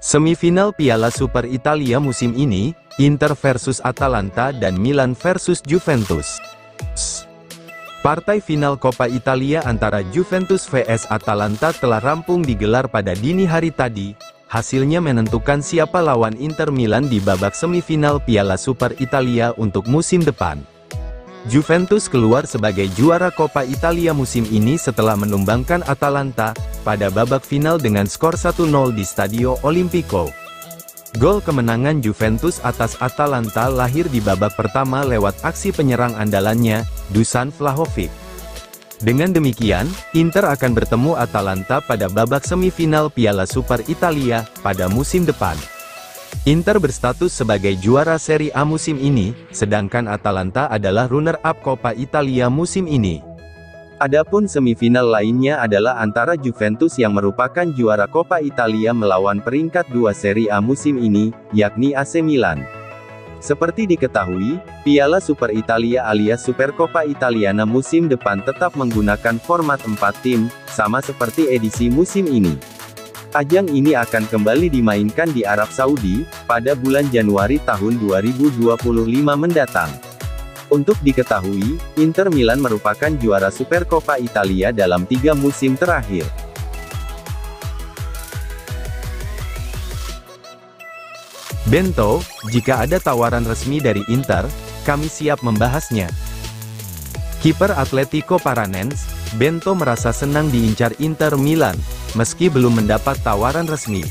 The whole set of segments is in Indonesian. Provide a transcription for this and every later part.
Semifinal Piala Super Italia musim ini, Inter versus Atalanta dan Milan versus Juventus. Partai final Coppa Italia antara Juventus vs Atalanta telah rampung digelar pada dini hari tadi. Hasilnya menentukan siapa lawan Inter Milan di babak semifinal Piala Super Italia untuk musim depan. Juventus keluar sebagai juara Coppa Italia musim ini setelah menumbangkan Atalanta pada babak final dengan skor 1-0 di Stadio Olimpico. Gol kemenangan Juventus atas Atalanta lahir di babak pertama lewat aksi penyerang andalannya, Dusan Vlahovic. Dengan demikian, Inter akan bertemu Atalanta pada babak semifinal Piala Super Italia pada musim depan. Inter berstatus sebagai juara Serie A musim ini, sedangkan Atalanta adalah runner-up Coppa Italia musim ini. Adapun semifinal lainnya adalah antara Juventus yang merupakan juara Coppa Italia melawan peringkat 2 Serie A musim ini, yakni AC Milan. Seperti diketahui, Piala Super Italia alias Supercoppa Italiana musim depan tetap menggunakan format 4 tim, sama seperti edisi musim ini. Ajang ini akan kembali dimainkan di Arab Saudi, pada bulan Januari tahun 2025 mendatang. Untuk diketahui, Inter Milan merupakan juara Supercoppa Italia dalam 3 musim terakhir. Bento, jika ada tawaran resmi dari Inter, kami siap membahasnya. Kiper Atletico Paranense, Bento merasa senang diincar Inter Milan, meski belum mendapat tawaran resmi.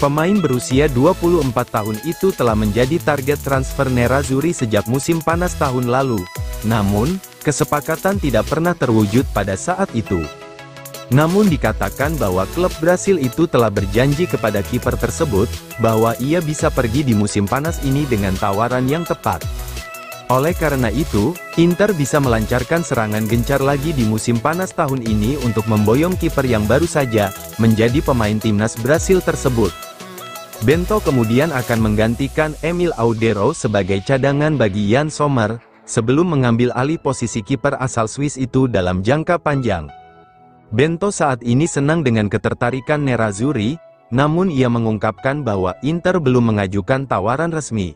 Pemain berusia 24 tahun itu telah menjadi target transfer Nerazzurri sejak musim panas tahun lalu. Namun, kesepakatan tidak pernah terwujud pada saat itu. Namun dikatakan bahwa klub Brasil itu telah berjanji kepada kiper tersebut, bahwa ia bisa pergi di musim panas ini dengan tawaran yang tepat. Oleh karena itu, Inter bisa melancarkan serangan gencar lagi di musim panas tahun ini untuk memboyong kiper yang baru saja menjadi pemain timnas Brasil tersebut. Bento kemudian akan menggantikan Emil Audero sebagai cadangan bagi Yann Sommer, sebelum mengambil alih posisi kiper asal Swiss itu dalam jangka panjang. Bento saat ini senang dengan ketertarikan Nerazzurri, namun ia mengungkapkan bahwa Inter belum mengajukan tawaran resmi.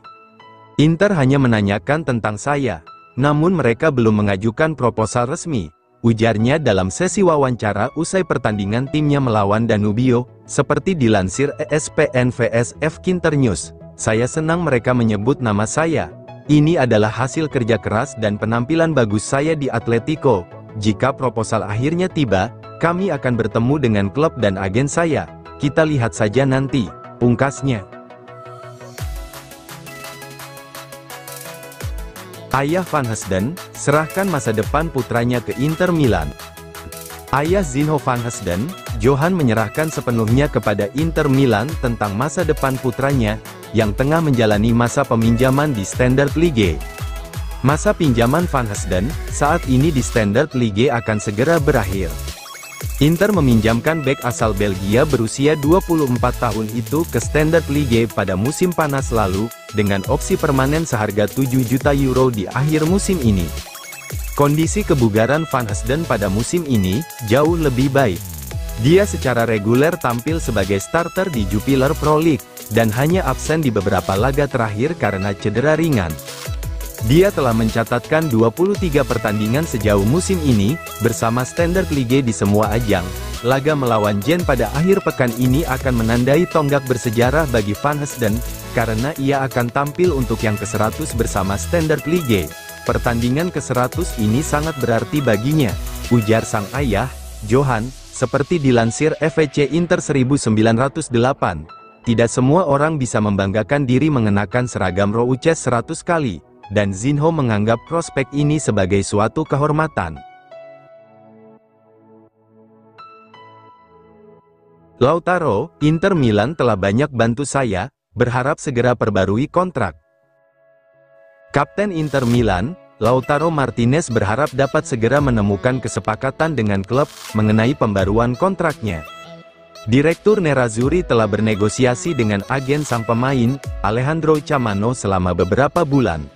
Inter hanya menanyakan tentang saya, namun mereka belum mengajukan proposal resmi, ujarnya dalam sesi wawancara usai pertandingan timnya melawan Danubio, seperti dilansir ESPN vs Fkinter News. Saya senang mereka menyebut nama saya. Ini adalah hasil kerja keras dan penampilan bagus saya di Atletico. Jika proposal akhirnya tiba, kami akan bertemu dengan klub dan agen saya. Kita lihat saja nanti, pungkasnya. Ayah Van Hesden, serahkan masa depan putranya ke Inter Milan. Ayah Zinho Van Hesden, Johan menyerahkan sepenuhnya kepada Inter Milan tentang masa depan putranya, yang tengah menjalani masa peminjaman di Standard Liège. Masa pinjaman Van Hesden, saat ini di Standard Liège akan segera berakhir. Inter meminjamkan bek asal Belgia berusia 24 tahun itu ke Standard Liège pada musim panas lalu, dengan opsi permanen seharga 7 juta euro di akhir musim ini. Kondisi kebugaran Van Hesden pada musim ini, jauh lebih baik. Dia secara reguler tampil sebagai starter di Jupiler Pro League, dan hanya absen di beberapa laga terakhir karena cedera ringan. Dia telah mencatatkan 23 pertandingan sejauh musim ini, bersama Standard Liège di semua ajang. Laga melawan Genk pada akhir pekan ini akan menandai tonggak bersejarah bagi Van Hesden, karena ia akan tampil untuk yang ke-100 bersama Standard Liège. Pertandingan ke-100 ini sangat berarti baginya, ujar sang ayah, Johan, seperti dilansir FVC Inter 1908. Tidak semua orang bisa membanggakan diri mengenakan seragam Rouches 100 kali. Dan Zinho menganggap prospek ini sebagai suatu kehormatan. Lautaro, Inter Milan telah banyak bantu saya, berharap segera perbarui kontrak. Kapten Inter Milan, Lautaro Martinez berharap dapat segera menemukan kesepakatan dengan klub mengenai pembaruan kontraknya. Direktur Nerazzurri telah bernegosiasi dengan agen sang pemain, Alejandro Chamano selama beberapa bulan.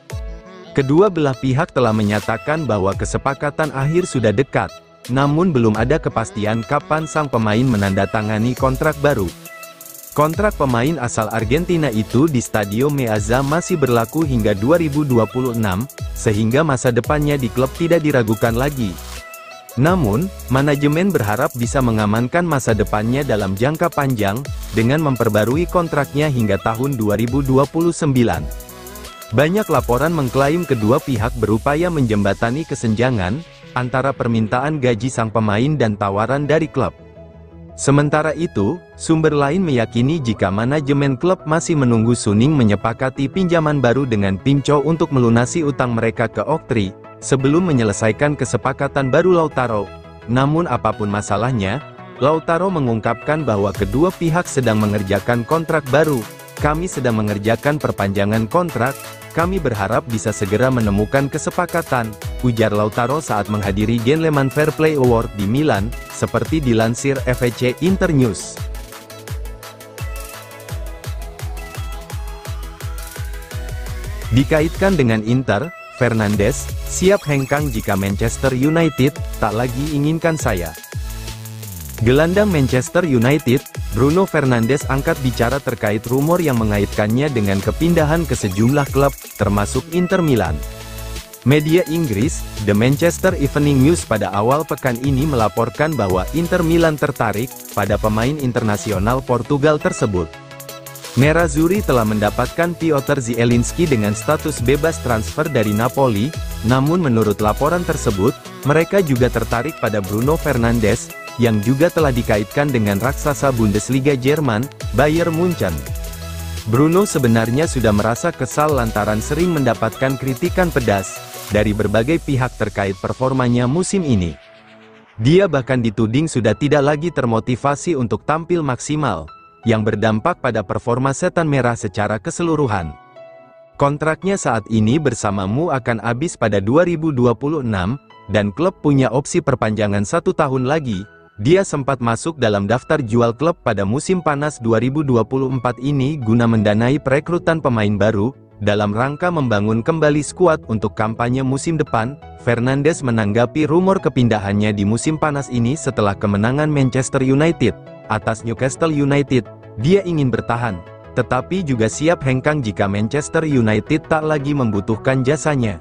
Kedua belah pihak telah menyatakan bahwa kesepakatan akhir sudah dekat, namun belum ada kepastian kapan sang pemain menandatangani kontrak baru. Kontrak pemain asal Argentina itu di Stadio Meazza masih berlaku hingga 2026, sehingga masa depannya di klub tidak diragukan lagi. Namun, manajemen berharap bisa mengamankan masa depannya dalam jangka panjang, dengan memperbarui kontraknya hingga tahun 2029. Banyak laporan mengklaim kedua pihak berupaya menjembatani kesenjangan antara permintaan gaji sang pemain dan tawaran dari klub. Sementara itu, sumber lain meyakini jika manajemen klub masih menunggu Suning menyepakati pinjaman baru dengan Pincho untuk melunasi utang mereka ke Oktri, sebelum menyelesaikan kesepakatan baru Lautaro. Namun apapun masalahnya, Lautaro mengungkapkan bahwa kedua pihak sedang mengerjakan kontrak baru. Kami sedang mengerjakan perpanjangan kontrak, kami berharap bisa segera menemukan kesepakatan, ujar Lautaro saat menghadiri Gentleman Fair Play Award di Milan, seperti dilansir FEC Internews. Dikaitkan dengan Inter, Fernandes siap hengkang jika Manchester United tak lagi inginkan saya. Gelandang Manchester United, Bruno Fernandes angkat bicara terkait rumor yang mengaitkannya dengan kepindahan ke sejumlah klub, termasuk Inter Milan. Media Inggris, The Manchester Evening News pada awal pekan ini melaporkan bahwa Inter Milan tertarik pada pemain internasional Portugal tersebut. Nerazzurri telah mendapatkan Piotr Zielinski dengan status bebas transfer dari Napoli, namun menurut laporan tersebut, mereka juga tertarik pada Bruno Fernandes, yang juga telah dikaitkan dengan raksasa Bundesliga Jerman, Bayern Munchen. Bruno sebenarnya sudah merasa kesal lantaran sering mendapatkan kritikan pedas dari berbagai pihak terkait performanya musim ini. Dia bahkan dituding sudah tidak lagi termotivasi untuk tampil maksimal, yang berdampak pada performa setan merah secara keseluruhan. Kontraknya saat ini bersamamu akan habis pada 2026, dan klub punya opsi perpanjangan 1 tahun lagi. Dia sempat masuk dalam daftar jual klub pada musim panas 2024 ini guna mendanai perekrutan pemain baru, dalam rangka membangun kembali skuad untuk kampanye musim depan. Fernandes menanggapi rumor kepindahannya di musim panas ini setelah kemenangan Manchester United atas Newcastle United. Dia ingin bertahan, tetapi juga siap hengkang jika Manchester United tak lagi membutuhkan jasanya.